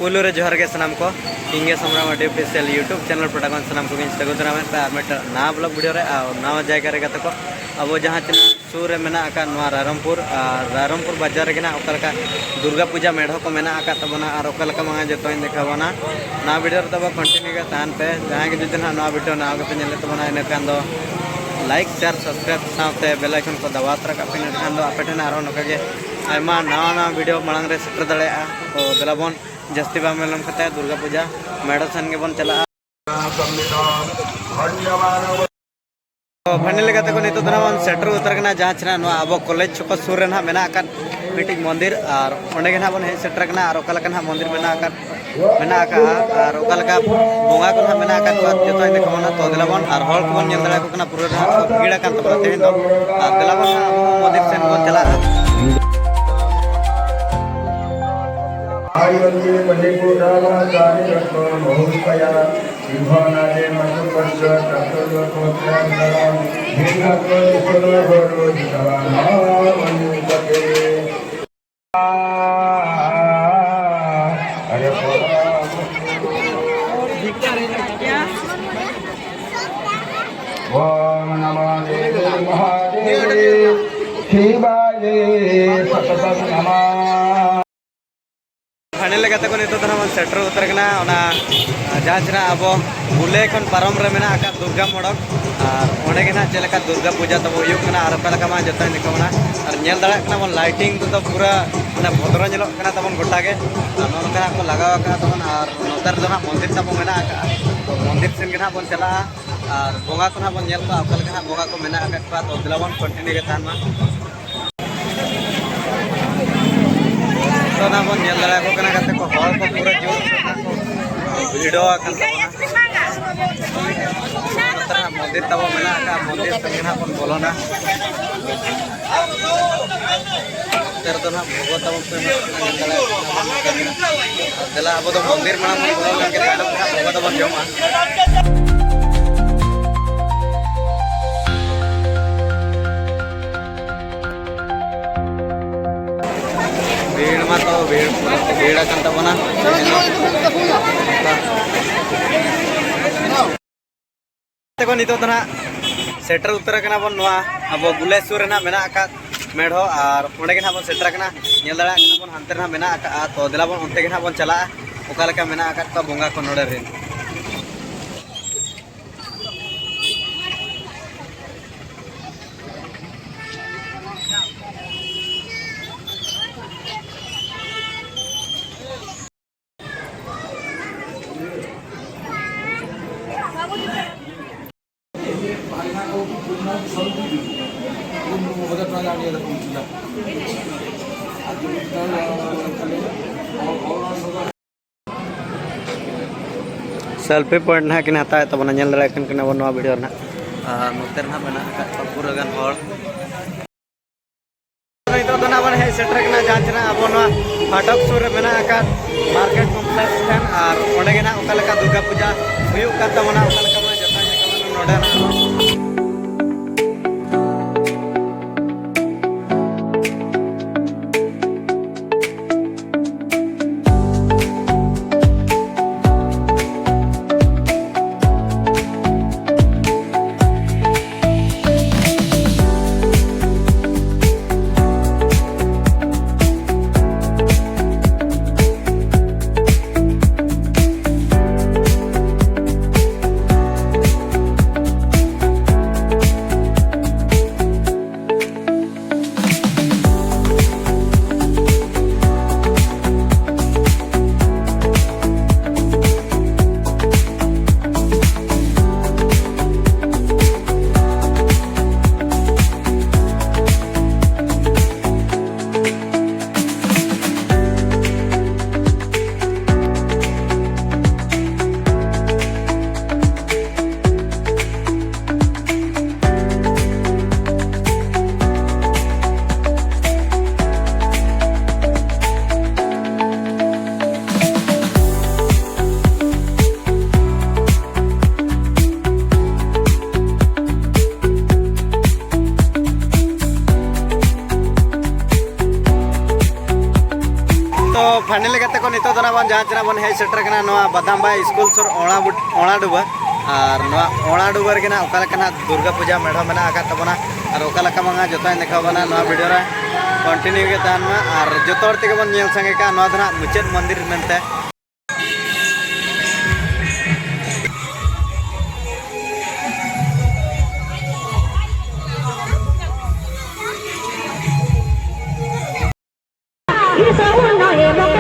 पुलू रे जोहर के सनाम को इंगे समरा माटी ऑफिशियल यूट्यूब चैनल पटागन सनाम को इंस्टाग्राम द्वारा पे आर मेट ना ब्लॉग वीडियो रे नवा जगह रे गत को अब जहां तना सूर रे मेना का नवा रायरमपुर बाजार रे ना ओकलका दुर्गा पूजा मेढ़ो को मेना का तबना और ओकलका मा जतो इन देखावना ना वीडियो रे तब कंटिन्यू के तान पे जहां के जुते ना वीडियो ना के नेले तबना इन कान दो लाइक शेयर सब्सक्राइब साथे बेल आइकन को दबा तर का पिन खान दो आपे ठेना आरो नका के आयमा नवा वीडियो मांग रे सेटर दड़े तो बेलाबन जस्ती बा मेलम खता दुर्गा पूजा मेढ़ो सन के बन चला फंडे लेते को नितो दनावन सेटर उतर कना जहां छना नो अब कॉलेज चको सुर रे ना मेना का मिटिंग मंदिर और ओंडे के ना बन हे सेटर कना और ओकल कना मंदिर मेना का और ओकल का बोंगा को ना मेना का जतो इन देखो ना तो दिलाबन और हॉल को बन नेल दड़ा को कना पूरा भीड़ का तबरा तेन दो और दिलाबन मंदिर सेन बन चला आयुर्वेद मणिपुराला जाने रत्न बहुपया सिंहनादे मधुपर्ष तत्त्वकोत्रंतरा भिन्नत्व सुरभरो जितवाना मनुपते अरे ओम नमः देवाय महादेव शिवाय सततं नमः फाइनल लेते को नितो दना सेटर उतर कना ओना जहां छना अब बुले खन पारम रे मेना का दुर्गा मोड़क और ओंडे के ना चलेका दुर्गा पूजा तब हुयुक कना और पलका मा जतो देखोना और नेल दड़ा कना बन लाइटिंग तो पूरा ना भद्र नेलो कना तबन गोटा के नोन कना को लगावा का तबन और नोतर दना मंदिर तब मेना का तो मंदिर सेन के ना बन चला और बोंगा को ना बन नेल का अकल के ना बोंगा को मेना का तो दिलावन कंटिन्यू के तान मा तो ना बन नेल दड़ा को कना कते को हॉल को पूरा जोर वीडियो आकन तबना मंदिर तब मेना का मंदिर संगे ना बन बोलोना तर तो ना भगवत तब पे दला अब तो मंदिर मना मन बोलो के ताडम का भगवत बन जमा भीड़ मा तो भीड़ आकन तबना देखो नितो तना सेटर उतर कना बन नवा अब गुलेश्वर ना मेना का मेढ़ो और ओंडे के ना बन सेटर कना नेल दड़ा कना बन हंते ना मेना का तो दिला बन उनते के ना बन चला ओका लेका मेना का बोंगा को नोडे रे सेल्फी पॉइंट ना कि हता है तब नेल दड़ा कन कना बन वीडियो ना नोते ना मेना का पूरा गन हॉल तो दना बन है सेटर कना जांचना अब ना फाटक सुर मेना का मार्केट कॉम्प्लेक्स ठन और ओंडे के ना ओका लेका दुर्गा पूजा हुयुक का तबना ओका लेका मा जता के नोडे ना फाइनल करते को नितो दना बन जहाँ चना बन हे सेटर कना नवा बदामबाई स्कूल सुर ओणा डुबा और नवा ओणा डुबर के ना ओकाला कना दुर्गा पूजा मेढ़ो मेना आका तबना और ओकाला का मंगा जोता देखा बना नवा वीडियो रे कंटिन्यू के तान में और जोतो हर तेगे बन नेल संगे का नवा दना मुचेद मंदिर मेनते You